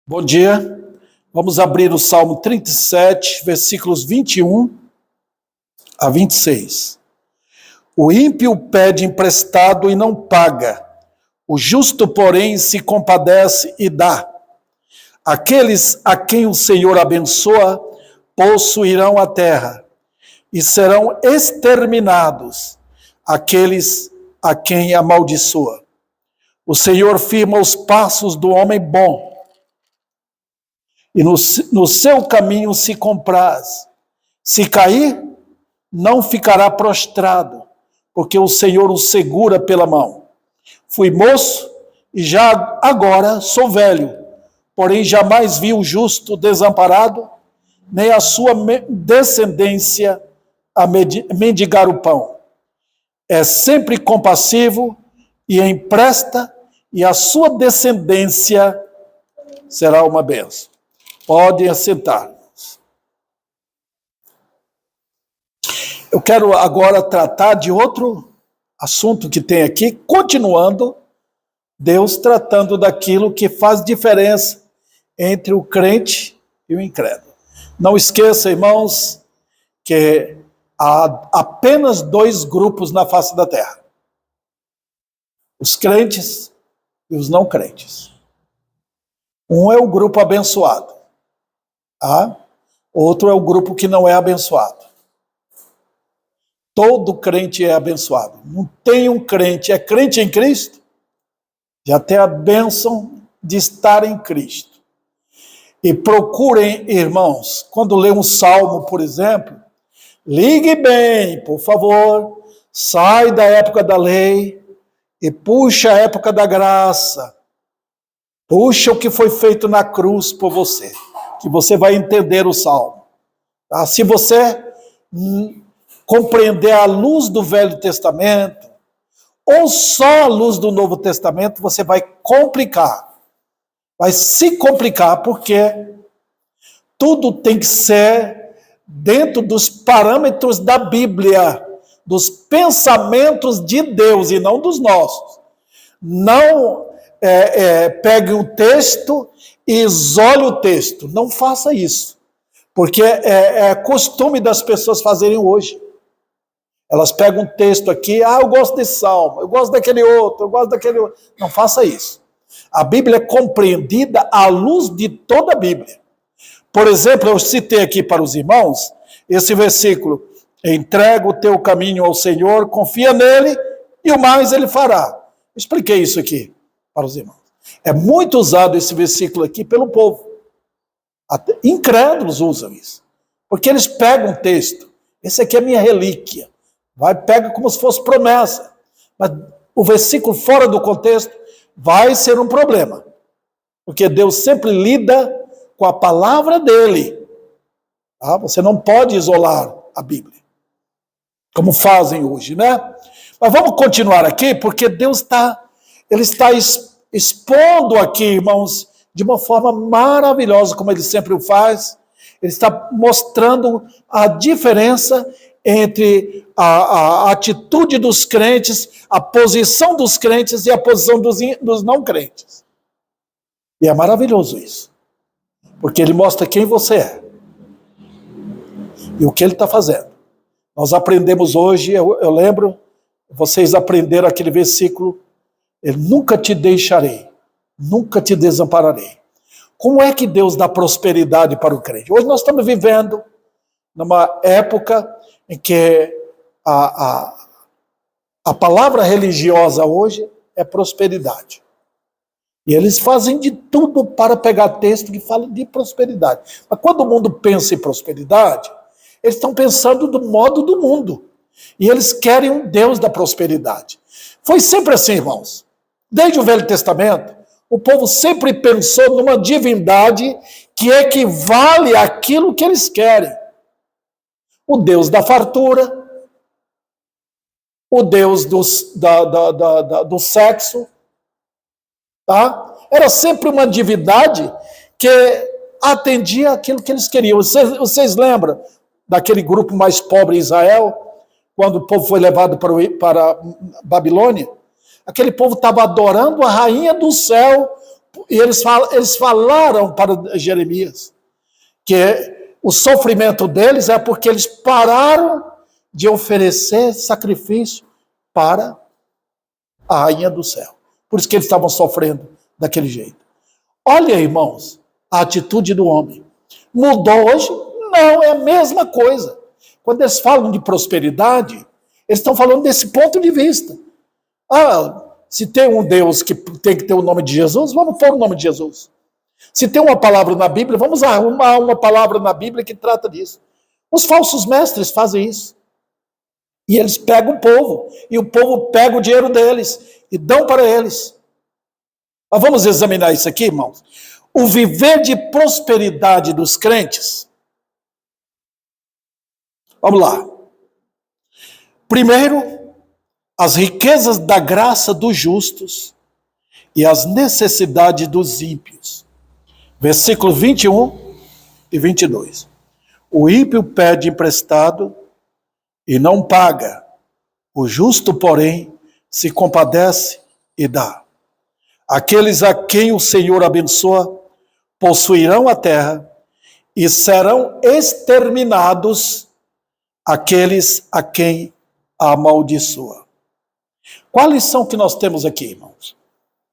Bom dia, vamos abrir o Salmo 37, versículos 21 a 26. O ímpio pede emprestado e não paga, o justo, porém, se compadece e dá. Aqueles a quem o Senhor abençoa possuirão a terra e serão exterminados aqueles a quem amaldiçoa. O Senhor firma os passos do homem bom, e no seu caminho se compraz. Se cair, não ficará prostrado, porque o Senhor o segura pela mão. Fui moço e já agora sou velho, porém jamais vi o justo desamparado, nem a sua descendência a mendigar o pão. É sempre compassivo e empresta, e a sua descendência será uma bênção. Podem assentar. Eu quero agora tratar de outro assunto que tem aqui, continuando, Deus tratando daquilo que faz diferença entre o crente e o incrédulo. Não esqueça, irmãos, que há apenas dois grupos na face da terra: os crentes e os não crentes. Um é o grupo abençoado. Outro é o grupo que não é abençoado. Todo crente é abençoado. Não tem um crente, é crente em Cristo, já tem a bênção de estar em Cristo. E procurem, irmãos, quando lê um salmo, por exemplo, ligue bem, por favor, sai da época da lei e puxa a época da graça. Puxa o que foi feito na cruz por você, que você vai entender o salmo. Tá? Se você compreender a luz do Velho Testamento, ou só a luz do Novo Testamento, você vai complicar. Vai se complicar, porque tudo tem que ser dentro dos parâmetros da Bíblia, dos pensamentos de Deus e não dos nossos. Não pegue um texto e isole o texto. Não faça isso, porque é costume das pessoas fazerem hoje. Elas pegam um texto aqui, eu gosto desse salmo, eu gosto daquele outro, eu gosto daquele outro. Não faça isso. A Bíblia é compreendida à luz de toda a Bíblia. Por exemplo, eu citei aqui para os irmãos esse versículo: entrega o teu caminho ao Senhor, confia nele e o mais ele fará. Expliquei isso aqui para os irmãos. É muito usado esse versículo aqui pelo povo. Até incrédulos usam isso, porque eles pegam o texto. Esse aqui é minha relíquia. Pega como se fosse promessa. Mas o versículo fora do contexto vai ser um problema, porque Deus sempre lida com a palavra dele. Você não pode isolar a Bíblia, como fazem hoje, né? Mas vamos continuar aqui, porque Deus está expondo aqui, irmãos, de uma forma maravilhosa, como ele sempre o faz. Ele está mostrando a diferença entre a atitude dos crentes, a posição dos crentes e a posição dos não crentes. E é maravilhoso isso, porque ele mostra quem você é e o que ele está fazendo. Nós aprendemos hoje, eu lembro, vocês aprenderam aquele versículo: eu nunca te deixarei, nunca te desampararei. Como é que Deus dá prosperidade para o crente? Hoje nós estamos vivendo numa época em que a palavra religiosa hoje é prosperidade. E eles fazem de tudo para pegar texto que fala de prosperidade. Mas quando o mundo pensa em prosperidade, eles estão pensando do modo do mundo. E eles querem um Deus da prosperidade. Foi sempre assim, irmãos. Desde o Velho Testamento, o povo sempre pensou numa divindade que equivale àquilo que eles querem. O Deus da fartura, o Deus do sexo, tá? Era sempre uma divindade que atendia aquilo que eles queriam. Vocês lembram daquele grupo mais pobre em Israel, quando o povo foi levado para Babilônia? Aquele povo estava adorando a rainha do céu E eles falaram para Jeremias que o sofrimento deles é porque eles pararam de oferecer sacrifício para a rainha do céu. Por isso que eles estavam sofrendo daquele jeito. Olha, irmãos, a atitude do homem. Mudou hoje? Não, é a mesma coisa. Quando eles falam de prosperidade, eles estão falando desse ponto de vista. Se tem um Deus que tem que ter o nome de Jesus, vamos pôr o nome de Jesus. Se tem uma palavra na Bíblia, vamos arrumar uma palavra na Bíblia que trata disso. Os falsos mestres fazem isso. E eles pegam o povo, e o povo pega o dinheiro deles e dão para eles. Mas vamos examinar isso aqui, irmãos. O viver de prosperidade dos crentes. Vamos lá. Primeiro, as riquezas da graça dos justos e as necessidades dos ímpios. Versículo 21 e 22. O ímpio pede emprestado e não paga. O justo, porém, se compadece e dá. Aqueles a quem o Senhor abençoa possuirão a terra e serão exterminados aqueles a quem a amaldiçoa. Qual a lição que nós temos aqui, irmãos?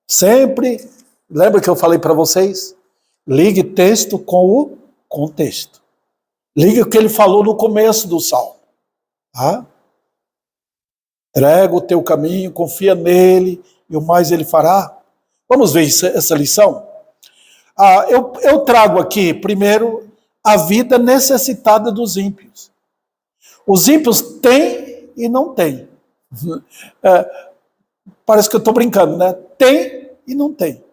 Sempre, lembra que eu falei para vocês? Ligue texto com o contexto. Ligue o que ele falou no começo do salmo. Entrega o teu caminho, confia nele e o mais ele fará. Vamos ver essa lição? Eu trago aqui, primeiro, a vida necessitada dos ímpios. Os ímpios têm e não têm. Parece que eu estou brincando, né? Tem e não tem.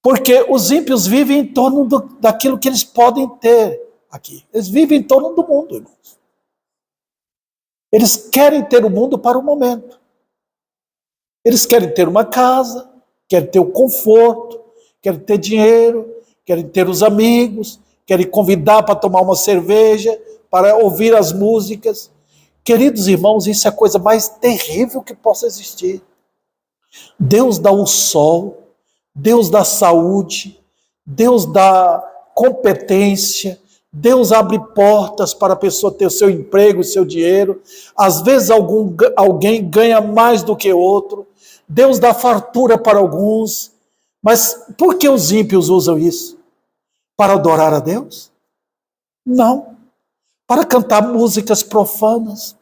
Porque os ímpios vivem em torno daquilo que eles podem ter aqui. Eles vivem em torno do mundo, irmãos. Eles querem ter o mundo para o momento. Eles querem ter uma casa, querem ter o conforto, querem ter dinheiro, querem ter os amigos, querem convidar para tomar uma cerveja, para ouvir as músicas. Queridos irmãos, isso é a coisa mais terrível que possa existir. Deus dá o sol, Deus dá saúde, Deus dá competência, Deus abre portas para a pessoa ter o seu emprego, o seu dinheiro. Às vezes alguém ganha mais do que outro. Deus dá fartura para alguns. Mas por que os ímpios usam isso? Para adorar a Deus? Não. Para cantar músicas profanas.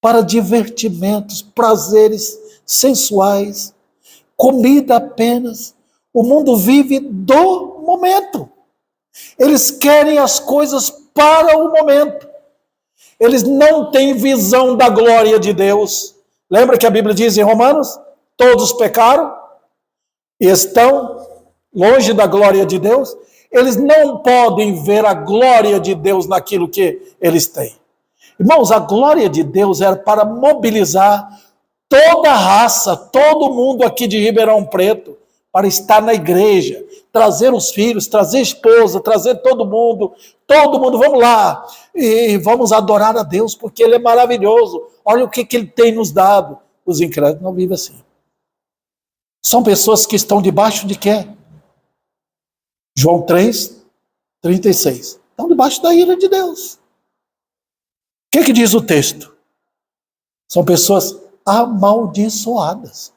Para divertimentos, prazeres sensuais. Comida apenas. O mundo vive do momento. Eles querem as coisas para o momento. Eles não têm visão da glória de Deus. Lembra que a Bíblia diz em Romanos? Todos pecaram e estão longe da glória de Deus. Eles não podem ver a glória de Deus naquilo que eles têm. Irmãos, a glória de Deus era para mobilizar toda a raça, todo mundo aqui de Ribeirão Preto, para estar na igreja, trazer os filhos, trazer a esposa, trazer todo mundo, vamos lá, e vamos adorar a Deus, porque Ele é maravilhoso, olha o que Ele tem nos dado. Os incrédulos não vivem assim. São pessoas que estão debaixo de quê? João 3, 36. Estão debaixo da ira de Deus. O que diz o texto? São pessoas amaldiçoadas.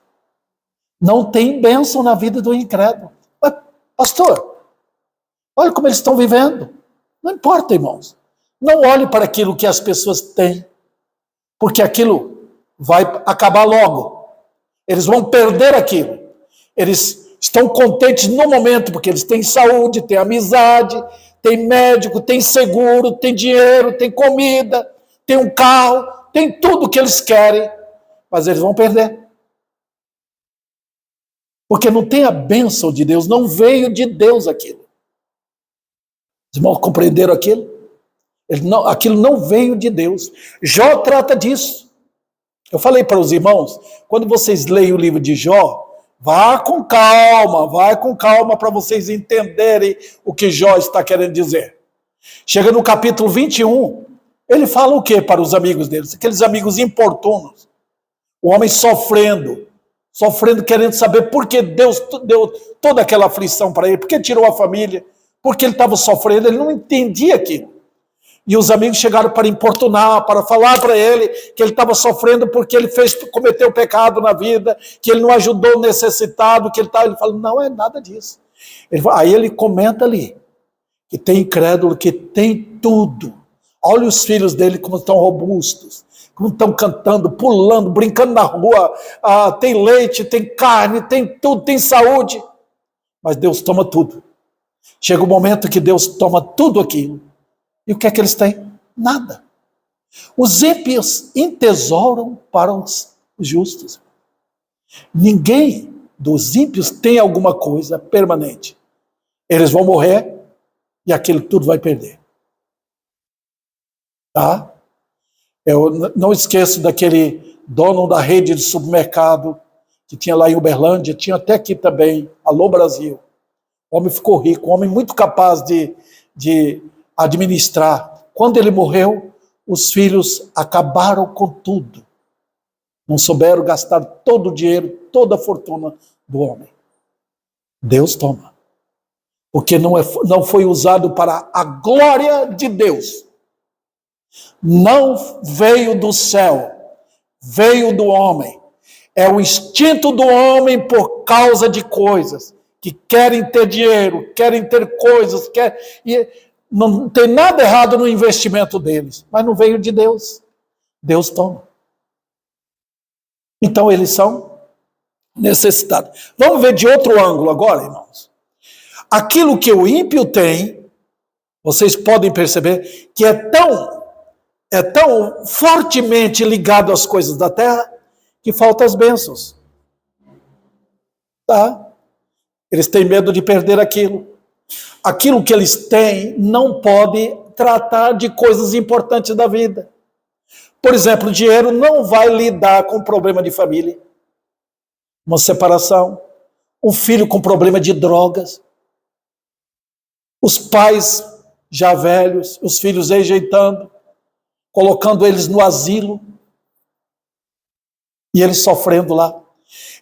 Não tem bênção na vida do incrédulo. Mas, pastor, olha como eles estão vivendo. Não importa, irmãos. Não olhe para aquilo que as pessoas têm, porque aquilo vai acabar logo. Eles vão perder aquilo. Eles estão contentes no momento, porque eles têm saúde, têm amizade, têm médico, têm seguro, têm dinheiro, têm comida, têm um carro, têm tudo que eles querem, mas eles vão perder. Porque não tem a bênção de Deus, não veio de Deus aquilo. Os irmãos compreenderam aquilo? Aquilo não veio de Deus. Jó trata disso. Eu falei para os irmãos, quando vocês leem o livro de Jó, vá com calma para vocês entenderem o que Jó está querendo dizer. Chega no capítulo 21, ele fala o que para os amigos deles? Aqueles amigos importunos. O homem sofrendo, sofrendo, querendo saber por que Deus deu toda aquela aflição para ele, por que tirou a família, por que ele estava sofrendo, ele não entendia aquilo. E os amigos chegaram para importunar, para falar para ele que ele estava sofrendo porque ele cometeu pecado na vida, que ele não ajudou o necessitado, que ele estava. Ele falou, não é nada disso. Aí ele comenta ali, que tem incrédulo, que tem tudo. Olha os filhos dele como estão robustos, como estão cantando, pulando, brincando na rua, tem leite, tem carne, tem tudo, tem saúde. Mas Deus toma tudo. Chega o momento que Deus toma tudo aquilo. E o que é que eles têm? Nada. Os ímpios entesouram para os justos. Ninguém dos ímpios tem alguma coisa permanente. Eles vão morrer e aquilo tudo vai perder. Tá? Eu não esqueço daquele dono da rede de supermercado que tinha lá em Uberlândia, tinha até aqui também, Alô Brasil. O homem ficou rico, um homem muito capaz de administrar. Quando ele morreu, os filhos acabaram com tudo. Não souberam gastar todo o dinheiro, toda a fortuna do homem. Deus toma. Porque não foi usado para a glória de Deus. Não veio do céu, veio do homem. É o instinto do homem por causa de coisas, que querem ter dinheiro, querem ter coisas, e não tem nada errado no investimento deles, mas não veio de Deus. Deus toma. Então eles são necessitados. Vamos ver de outro ângulo agora, irmãos. Aquilo que o ímpio tem, vocês podem perceber que é tão fortemente ligado às coisas da terra que faltam as bênçãos. Tá? Eles têm medo de perder aquilo. Aquilo que eles têm não pode tratar de coisas importantes da vida. Por exemplo, o dinheiro não vai lidar com problema de família, uma separação, um filho com problema de drogas, os pais já velhos, os filhos rejeitando, colocando eles no asilo e eles sofrendo lá.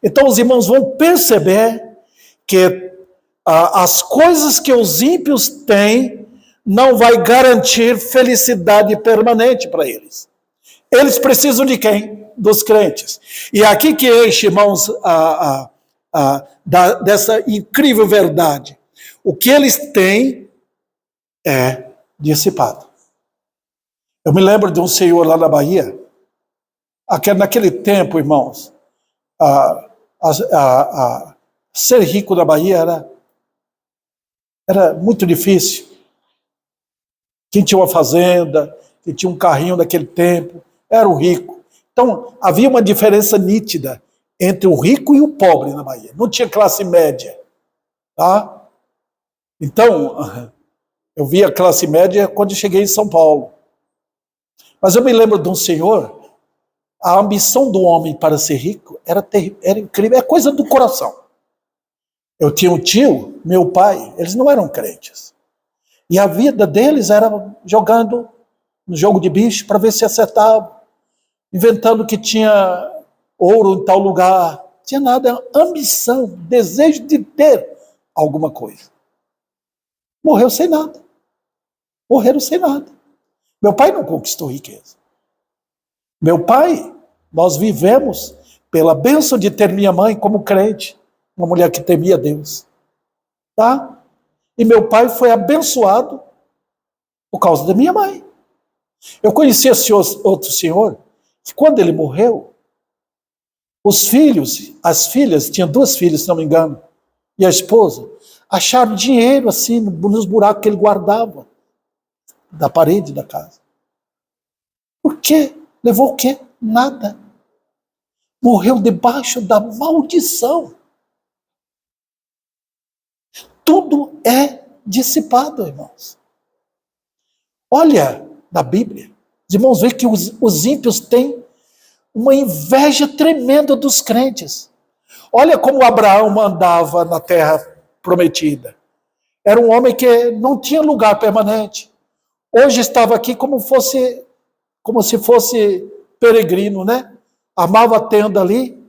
Então os irmãos vão perceber que as coisas que os ímpios têm não vai garantir felicidade permanente para eles. Eles precisam de quem? Dos crentes. E aqui que enche, irmãos, dessa incrível verdade. O que eles têm é dissipado. Eu me lembro de um senhor lá na Bahia, naquele tempo, irmãos, ser rico na Bahia era muito difícil. Quem tinha uma fazenda, quem tinha um carrinho naquele tempo, era o rico. Então, havia uma diferença nítida entre o rico e o pobre na Bahia. Não tinha classe média. Tá? Então, eu vi a classe média quando eu cheguei em São Paulo. Mas eu me lembro de um senhor, a ambição do homem para ser rico era incrível, é coisa do coração. Eu tinha um tio, meu pai, eles não eram crentes. E a vida deles era jogando no jogo de bicho para ver se acertava, inventando que tinha ouro em tal lugar. Tinha nada, ambição, desejo de ter alguma coisa. Morreu sem nada. Morreram sem nada. Meu pai não conquistou riqueza. Meu pai, nós vivemos pela bênção de ter minha mãe como crente, uma mulher que temia Deus. Tá? E meu pai foi abençoado por causa da minha mãe. Eu conheci esse outro senhor, que quando ele morreu, os filhos, as filhas, tinha 2 filhas, se não me engano, e a esposa, acharam dinheiro assim, nos buracos que ele guardava, da parede da casa. Por quê? Levou o quê? Nada. Morreu debaixo da maldição. Tudo é dissipado, irmãos. Olha na Bíblia, os irmãos veem que os ímpios têm uma inveja tremenda dos crentes. Olha como Abraão andava na terra prometida. Era um homem que não tinha lugar permanente. Hoje estava aqui como se fosse peregrino, né? Armava a tenda ali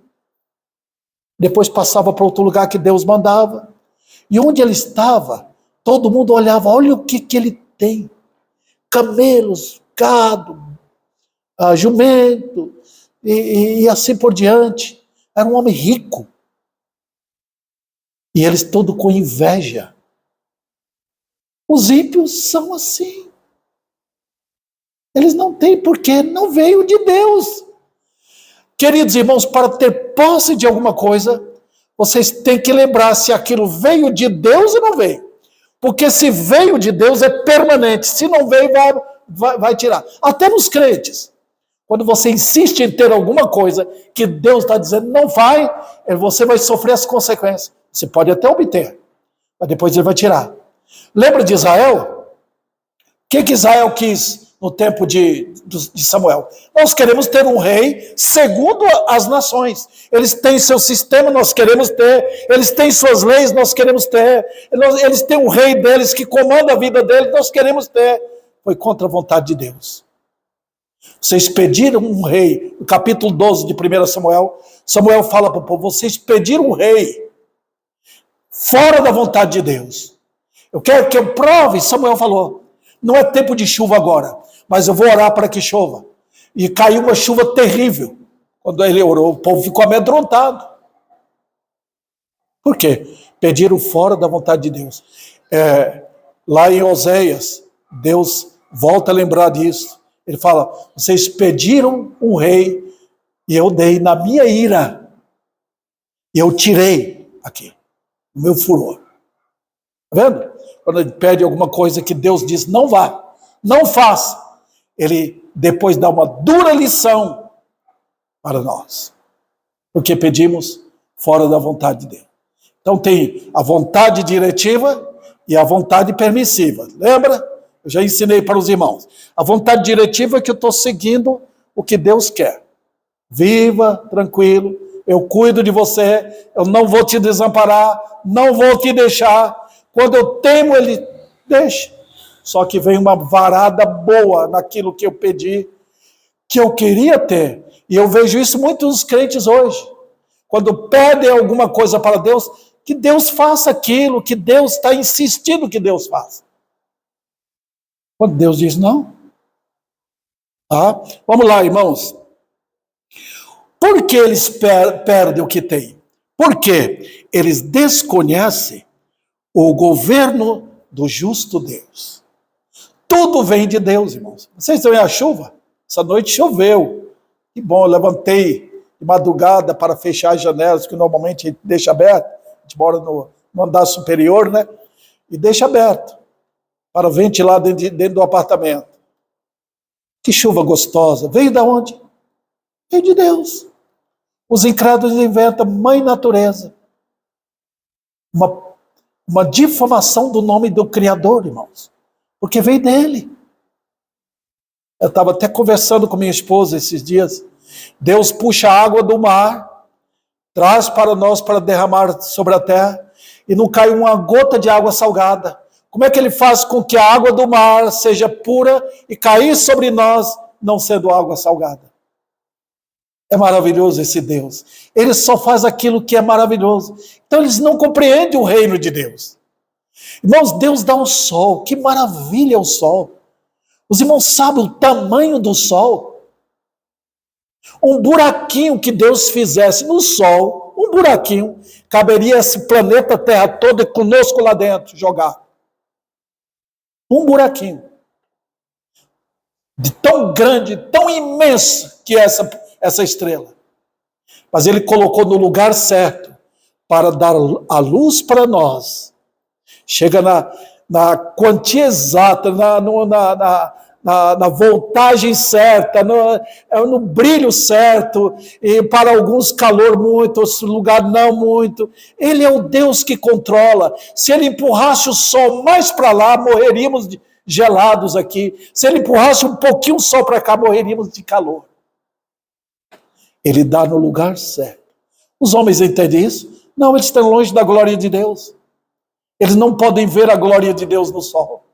depois passava para outro lugar que Deus mandava. E onde ele estava, todo mundo olhava, olha o que ele tem. Camelos, gado, jumento, e assim por diante. Era um homem rico. E eles todos com inveja. Os ímpios são assim. Eles não têm porquê, não veio de Deus. Queridos irmãos, para ter posse de alguma coisa, vocês têm que lembrar se aquilo veio de Deus ou não veio. Porque se veio de Deus é permanente, se não veio vai tirar. Até nos crentes. Quando você insiste em ter alguma coisa que Deus está dizendo não vai, você vai sofrer as consequências. Você pode até obter, mas depois ele vai tirar. Lembra de Israel? O que Israel quis no tempo de Samuel? Nós queremos ter um rei segundo as nações. Eles têm seu sistema, nós queremos ter. Eles têm suas leis, nós queremos ter. Eles têm um rei deles que comanda a vida deles, nós queremos ter. Foi contra a vontade de Deus. Vocês pediram um rei. No capítulo 12 de 1 Samuel, Samuel fala para o povo, vocês pediram um rei fora da vontade de Deus. Eu quero que eu prove, Samuel falou, não é tempo de chuva agora, mas eu vou orar para que chova. E caiu uma chuva terrível. Quando ele orou, o povo ficou amedrontado. Por quê? Pediram fora da vontade de Deus. Lá em Oséias, Deus volta a lembrar disso. Ele fala, vocês pediram um rei e eu dei na minha ira. E eu tirei aqui, o meu furor. Está vendo? Quando ele pede alguma coisa que Deus diz, não vá, não faça. Ele depois dá uma dura lição para nós. Porque pedimos fora da vontade de Deus. Então tem a vontade diretiva e a vontade permissiva. Lembra? Eu já ensinei para os irmãos. A vontade diretiva é que eu estou seguindo o que Deus quer. Viva, tranquilo, eu cuido de você, eu não vou te desamparar, não vou te deixar. Quando eu temo, ele deixa. Só que vem uma varada boa naquilo que eu pedi, que eu queria ter. E eu vejo isso muito nos crentes hoje. Quando pedem alguma coisa para Deus, que Deus faça aquilo, que Deus está insistindo que Deus faça. Quando Deus diz não. Tá? Vamos lá, irmãos. Por que eles perdem o que têm? Porque eles desconhecem o governo do justo Deus. Tudo vem de Deus, irmãos. Vocês veem a chuva? Essa noite choveu. Que bom, eu levantei de madrugada para fechar as janelas, que normalmente a gente deixa aberto. A gente mora no andar superior, né? E deixa aberto para ventilar dentro do apartamento. Que chuva gostosa. Veio de onde? Veio de Deus. Os incrédulos inventam mãe natureza. Uma difamação do nome do Criador, irmãos. Porque veio dele. Eu estava até conversando com minha esposa esses dias. Deus puxa a água do mar, traz para nós para derramar sobre a terra, e não cai uma gota de água salgada. Como é que ele faz com que a água do mar seja pura e cair sobre nós, não sendo água salgada? É maravilhoso esse Deus. Ele só faz aquilo que é maravilhoso. Então eles não compreendem o reino de Deus. Irmãos, Deus dá um sol. Que maravilha é o sol. Os irmãos sabem o tamanho do sol. Um buraquinho que Deus fizesse no sol, um buraquinho, caberia esse planeta Terra todo e conosco lá dentro, jogar. Um buraquinho. De tão grande, tão imenso que é essa estrela. Mas ele colocou no lugar certo para dar a luz para nós. Chega na quantia exata, na voltagem certa, no brilho certo, e para alguns calor muito, outros lugar não muito. Ele é o Deus que controla. Se ele empurrasse o sol mais para lá, morreríamos gelados aqui. Se ele empurrasse um pouquinho o sol para cá, morreríamos de calor. Ele dá no lugar certo. Os homens entendem isso? Não, eles estão longe da glória de Deus. Eles não podem ver a glória de Deus no sol.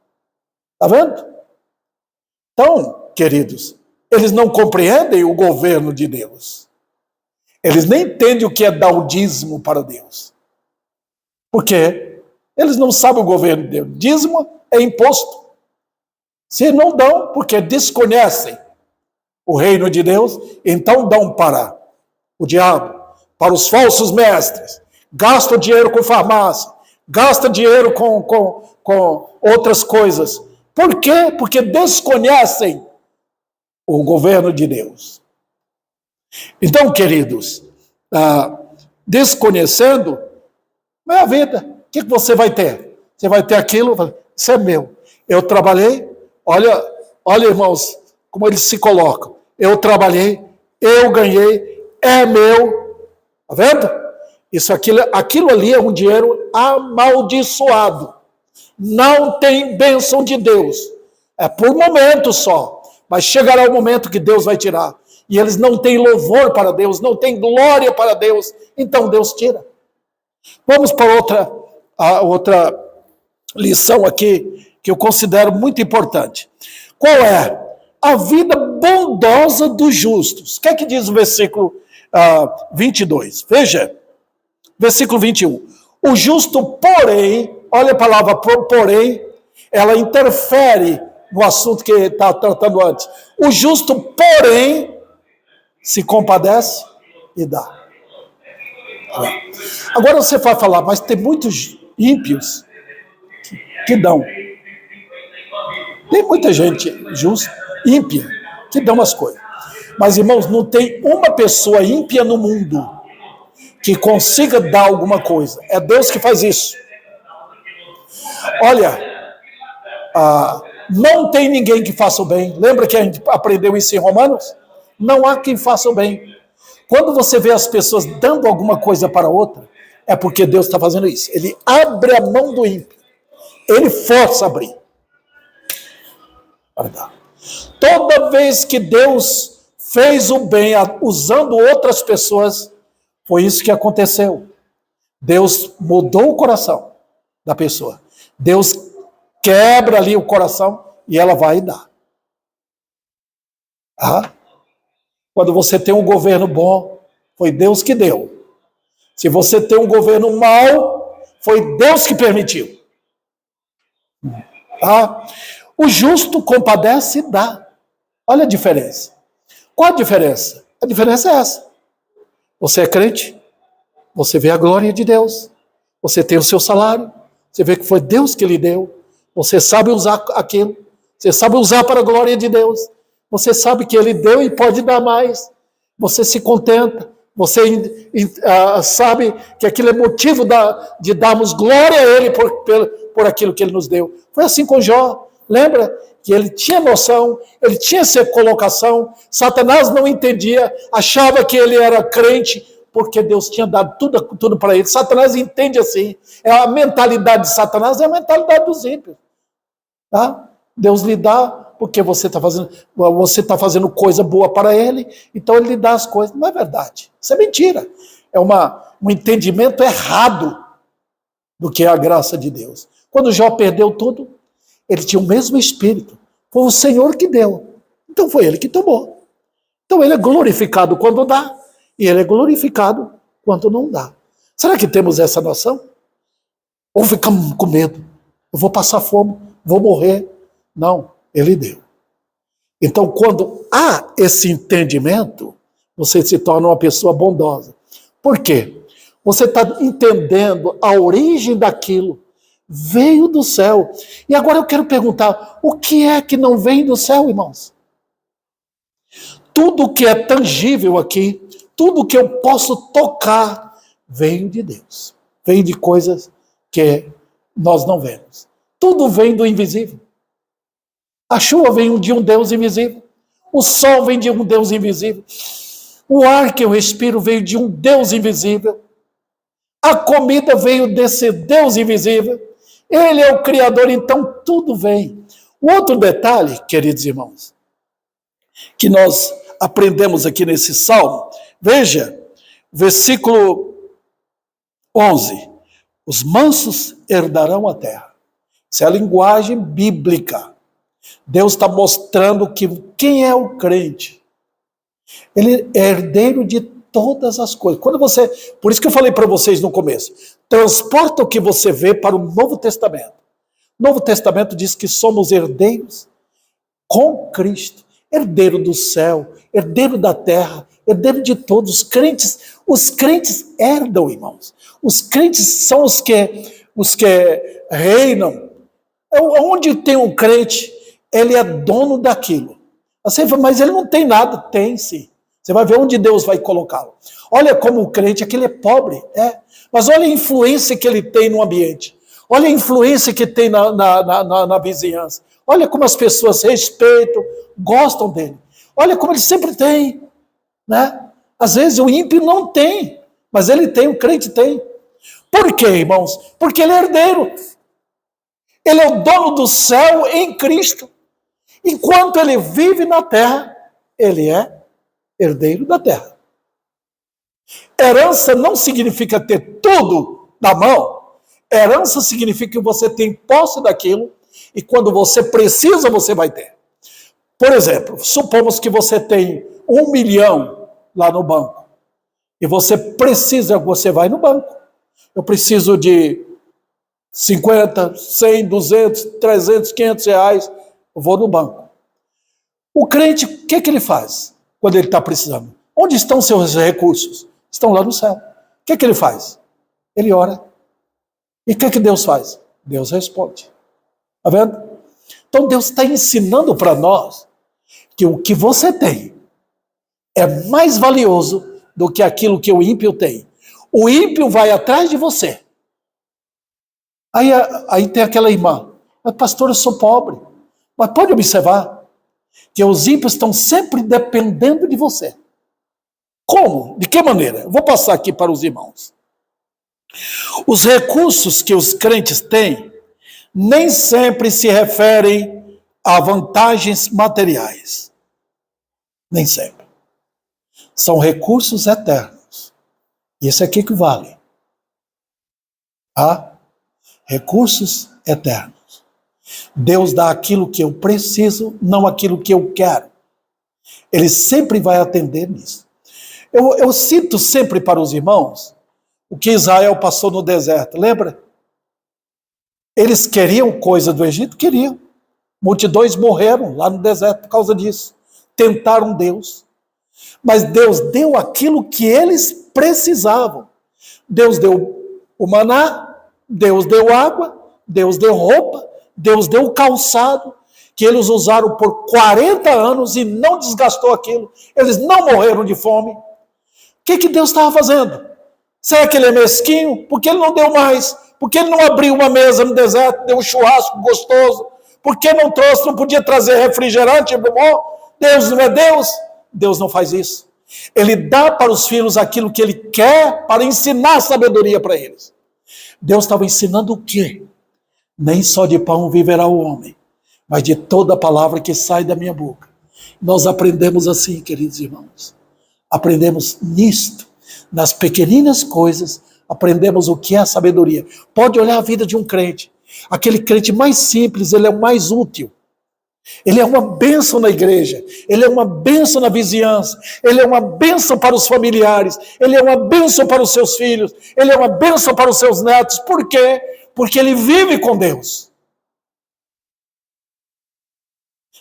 Está vendo? Então, queridos, eles não compreendem o governo de Deus. Eles nem entendem o que é dar o dízimo para Deus. Por quê? Eles não sabem o governo de Deus. Dízimo é imposto. Se não dão, porque desconhecem o reino de Deus, então dão para o diabo, para os falsos mestres. Gastam dinheiro com farmácia, gastam dinheiro com outras coisas. Por quê? Porque desconhecem o governo de Deus. Então, queridos, desconhecendo, é a vida. O que você vai ter? Você vai ter aquilo, isso é meu. Eu trabalhei, olha, irmãos, como eles se colocam. Eu trabalhei, eu ganhei, é meu. Está vendo? Aquilo ali é um dinheiro amaldiçoado. Não tem bênção de Deus. É por momento só. Mas chegará o momento que Deus vai tirar. E eles não têm louvor para Deus, não têm glória para Deus. Então Deus tira. Vamos para outra lição aqui, que eu considero muito importante. Qual é? A vida bondosa dos justos. O que é que diz o versículo 22? Veja, versículo 21. O justo, porém, olha a palavra porém, ela interfere no assunto que está tratando antes. O justo, porém, se compadece e dá. Agora você vai falar, mas tem muitos ímpios que dão. Tem muita gente justa, ímpia, que dão as coisas. Mas, irmãos, não tem uma pessoa ímpia no mundo que consiga dar alguma coisa. É Deus que faz isso. Olha, não tem ninguém que faça o bem. Lembra que a gente aprendeu isso em Romanos? Não há quem faça o bem. Quando você vê as pessoas dando alguma coisa para outra, é porque Deus está fazendo isso. Ele abre a mão do ímpio. Ele força a abrir. Toda vez que Deus fez o bem usando outras pessoas, foi isso que aconteceu. Deus mudou o coração da pessoa. Deus quebra ali o coração e ela vai dar. Quando você tem um governo bom, foi Deus que deu. Se você tem um governo mau, foi Deus que permitiu. O justo compadece e dá. Olha a diferença. Qual a diferença? A diferença é essa. Você é crente, você vê a glória de Deus, você tem o seu salário, você vê que foi Deus que lhe deu, você sabe usar aquilo, você sabe usar para a glória de Deus, você sabe que Ele deu e pode dar mais, você se contenta, você sabe que aquilo é motivo de darmos glória a Ele por aquilo que Ele nos deu. Foi assim com Jó, lembra? Que ele tinha noção, ele tinha essa colocação, Satanás não entendia, achava que ele era crente, porque Deus tinha dado tudo para ele. Satanás entende assim, a mentalidade de Satanás é a mentalidade dos ímpios. Deus lhe dá, porque você está fazendo coisa boa para ele, então ele lhe dá as coisas. Não é verdade, isso é mentira. É um entendimento errado do que é a graça de Deus. Quando Jó perdeu tudo, ele tinha o mesmo espírito. Foi o Senhor que deu. Então foi ele que tomou. Então ele é glorificado quando dá. E ele é glorificado quando não dá. Será que temos essa noção? Ou ficamos com medo? Eu vou passar fome, vou morrer. Não, ele deu. Então quando há esse entendimento, você se torna uma pessoa bondosa. Por quê? Você está entendendo a origem daquilo. Veio do céu. E agora eu quero perguntar, o que é que não vem do céu, irmãos? Tudo que é tangível aqui, tudo que eu posso tocar, veio de Deus. Vem de coisas que nós não vemos. Tudo vem do invisível. A chuva vem de um Deus invisível. O sol vem de um Deus invisível. O ar que eu respiro veio de um Deus invisível. A comida veio desse Deus invisível. Ele é o Criador, então tudo vem. O outro detalhe, queridos irmãos, que nós aprendemos aqui nesse salmo, veja, versículo 11. Os mansos herdarão a terra. Isso é a linguagem bíblica. Deus está mostrando que quem é o crente? Ele é herdeiro de todas as coisas. Por isso que eu falei para vocês no começo, transporta o que você vê para o Novo Testamento. O Novo Testamento diz que somos herdeiros com Cristo, herdeiro do céu, herdeiro da terra, herdeiro de todos. Os crentes herdam, irmãos. Os crentes são os que reinam. Onde tem um crente, ele é dono daquilo. Você fala, mas ele não tem nada. Tem sim. Você vai ver onde Deus vai colocá-lo. Olha como o crente, aquele é pobre, mas olha a influência que ele tem no ambiente. Olha a influência que tem na vizinhança. Olha como as pessoas respeitam, gostam dele. Olha como ele sempre tem. Né? Às vezes o ímpio não tem, mas ele tem, o crente tem. Por quê, irmãos? Porque ele é herdeiro. Ele é o dono do céu em Cristo. Enquanto ele vive na terra, ele é herdeiro da terra. Herança não significa ter tudo na mão. Herança significa que você tem posse daquilo e quando você precisa, você vai ter. Por exemplo, supomos que você tem 1 milhão lá no banco e você precisa, você vai no banco. Eu preciso de 50, 100, 200, 300, 500 reais, eu vou no banco. O crente, o que ele faz quando ele está precisando? Onde estão seus recursos? Estão lá no céu. O que ele faz? Ele ora. E o que Deus faz? Deus responde. Está vendo? Então Deus está ensinando para nós que o que você tem é mais valioso do que aquilo que o ímpio tem. O ímpio vai atrás de você. Aí tem aquela irmã, mas pastor, eu sou pobre. Mas pode observar que os ímpios estão sempre dependendo de você. Como? De que maneira? Eu vou passar aqui para os irmãos. Os recursos que os crentes têm nem sempre se referem a vantagens materiais. Nem sempre. São recursos eternos. Isso aqui que vale. Recursos eternos. Deus dá aquilo que eu preciso, não aquilo que eu quero. Ele sempre vai atender nisso. Eu cito sempre para os irmãos o que Israel passou no deserto, lembra? Eles queriam coisa do Egito? Queriam. Multidões morreram lá no deserto por causa disso. Tentaram Deus. Mas Deus deu aquilo que eles precisavam. Deus deu o maná, Deus deu água, Deus deu roupa, Deus deu o calçado, que eles usaram por 40 anos e não desgastou aquilo. Eles não morreram de fome. O que Deus estava fazendo? Será que ele é mesquinho? Por que ele não deu mais? Por que ele não abriu uma mesa no deserto, deu um churrasco gostoso? Por que não trouxe, não podia trazer refrigerante? Deus não é Deus? Deus não faz isso. Ele dá para os filhos aquilo que ele quer para ensinar sabedoria para eles. Deus estava ensinando o quê? Nem só de pão viverá o homem, mas de toda a palavra que sai da minha boca. Nós aprendemos assim, queridos irmãos. Aprendemos nisto, nas pequeninas coisas, aprendemos o que é a sabedoria. Pode olhar a vida de um crente. Aquele crente mais simples, ele é o mais útil. Ele é uma bênção na igreja, ele é uma bênção na vizinhança, ele é uma bênção para os familiares, ele é uma bênção para os seus filhos, ele é uma bênção para os seus netos. Por quê? Porque ele vive com Deus.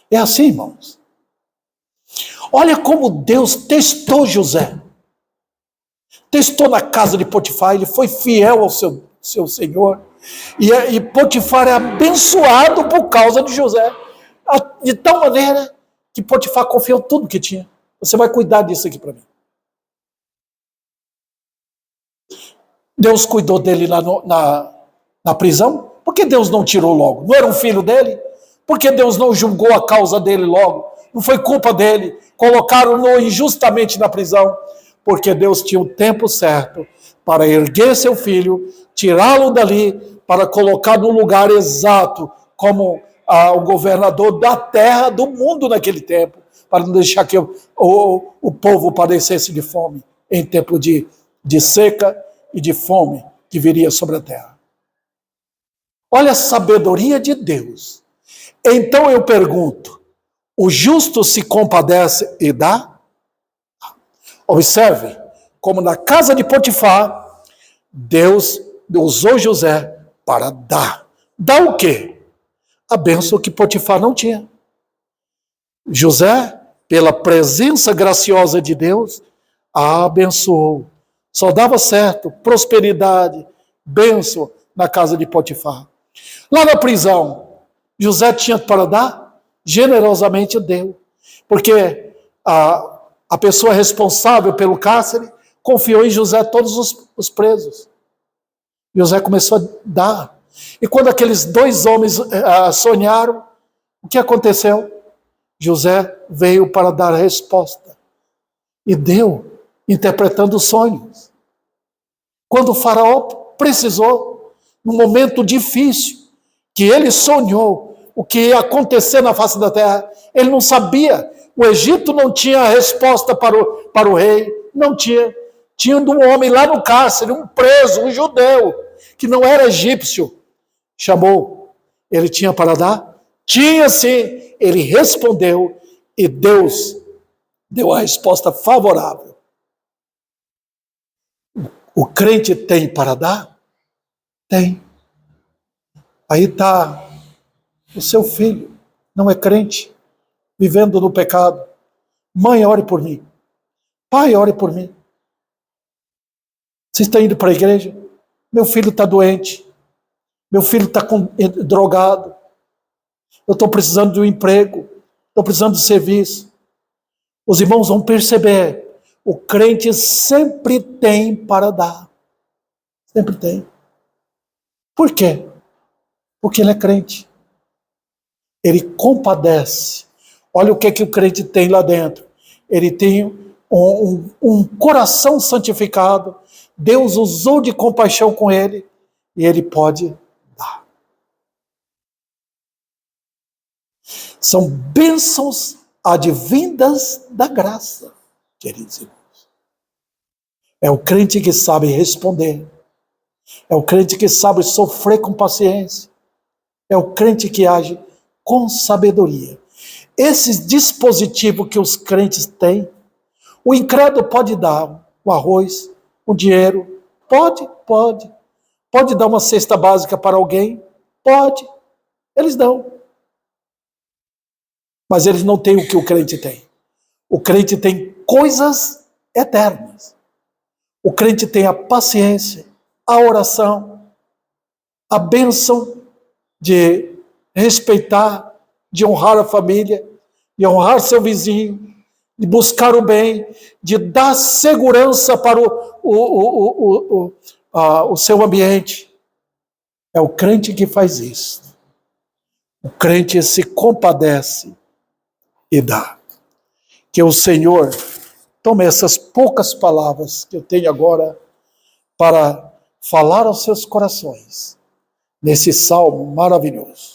É assim, irmãos. Olha como Deus testou José. Testou na casa de Potifar, ele foi fiel ao seu senhor. E Potifar é abençoado por causa de José. De tal maneira que Potifar confiou tudo que tinha. Você vai cuidar disso aqui para mim. Deus cuidou dele lá na prisão. Por que Deus não tirou logo? Não era um filho dele? Por que Deus não julgou a causa dele logo? Não foi culpa dele. Colocaram-no injustamente na prisão. Porque Deus tinha o tempo certo para erguer seu filho, tirá-lo dali, para colocar no lugar exato, como o governador da terra, do mundo naquele tempo, para não deixar que o povo padecesse de fome, em tempo de seca e de fome que viria sobre a terra. Olha a sabedoria de Deus. Então eu pergunto, o justo se compadece e dá? Observe, como na casa de Potifar, Deus usou José para dar. Dar o quê? A bênção que Potifar não tinha. José, pela presença graciosa de Deus, a abençoou. Só dava certo, prosperidade, bênção na casa de Potifar. Lá na prisão, José tinha para dar? Generosamente deu. Porque a pessoa responsável pelo cárcere confiou em José todos os presos. José começou a dar. E quando aqueles dois homens sonharam, o que aconteceu? José veio para dar a resposta. E deu, interpretando sonhos. Quando o faraó precisou, num momento difícil, que ele sonhou o que ia acontecer na face da terra, ele não sabia. O Egito não tinha resposta para o rei, não tinha. Tinha um homem lá no cárcere, um preso, um judeu, que não era egípcio. Chamou, ele tinha para dar? Tinha sim, ele respondeu e Deus deu a resposta favorável. O crente tem para dar? Tem. Aí está o seu filho, não é crente, vivendo no pecado. Mãe, ore por mim. Pai, ore por mim. Você está indo para a igreja? Meu filho está doente. Meu filho está drogado. Eu estou precisando de um emprego. Estou precisando de serviço. Os irmãos vão perceber. O crente sempre tem para dar. Sempre tem. Por quê? Porque ele é crente. Ele compadece. Olha o que o crente tem lá dentro. Ele tem um coração santificado. Deus usou de compaixão com ele. E ele pode dar. São bênçãos advindas da graça, queridos irmãos. É o crente que sabe responder. É o crente que sabe sofrer com paciência. É o crente que age com sabedoria. Esses dispositivos que os crentes têm, o incrédulo pode dar o arroz, o dinheiro, pode. Pode dar uma cesta básica para alguém, pode. Eles dão. Mas eles não têm o que o crente tem. O crente tem coisas eternas. O crente tem a paciência, a oração, a bênção de respeitar, de honrar a família, de honrar seu vizinho, de buscar o bem, de dar segurança para o seu ambiente. É o crente que faz isso. O crente se compadece e dá. Que o Senhor tome essas poucas palavras que eu tenho agora para falar aos seus corações nesse salmo maravilhoso.